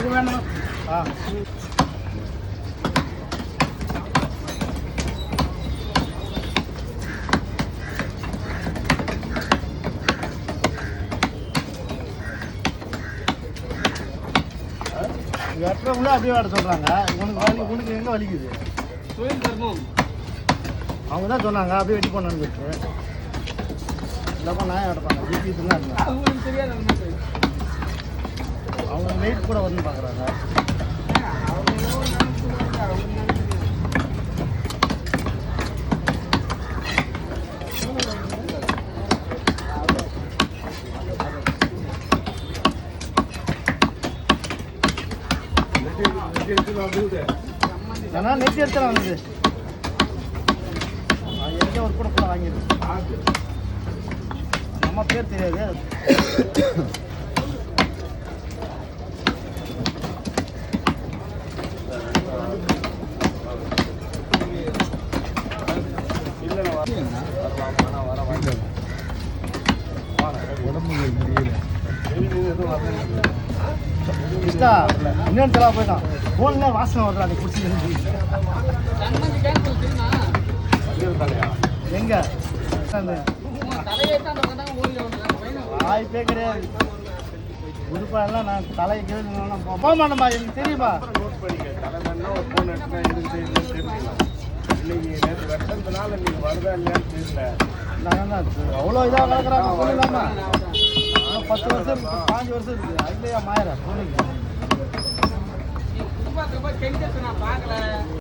இது வேணும். வெட்டுறவங்கள அப்படியே வெட்ட சொல்கிறாங்க. உனக்கு எங்கே வலிக்குது? அவங்க தான் சொன்னாங்க அப்படியே வெட்டி போனான்னு சொல்லிட்டு. இல்லைப்பா நான் எடுப்பாங்க ஜிபி தான் இருந்தேன். அவங்களுக்கு தெரியாது. அவங்க வெயிட் கூட வந்து பார்க்குறாங்க. ஏன்னா நெட் எடுத்துலாம் வந்து எனக்கே ஒரு கூட கூட வாங்கிடுது. நம்ம பேர் தெரியாது. இன்னொன்று செலவு போயிட்டான். போன்ல வாசனை வருதா நீ குடிச்சு எங்க வாய்ப்பே கிடையாது. உடுப்பாடெல்லாம் நான் தலையை கேள்வி போக மாட்டேன்பா. எனக்கு தெரியுமா அவ்வளோ இதாக கலக்கிறாங்க. சொல்லலாமா 10 வருஷம் இருக்கு, 5 வருஷம் இருக்கு. அதுலேயே மாயிரம்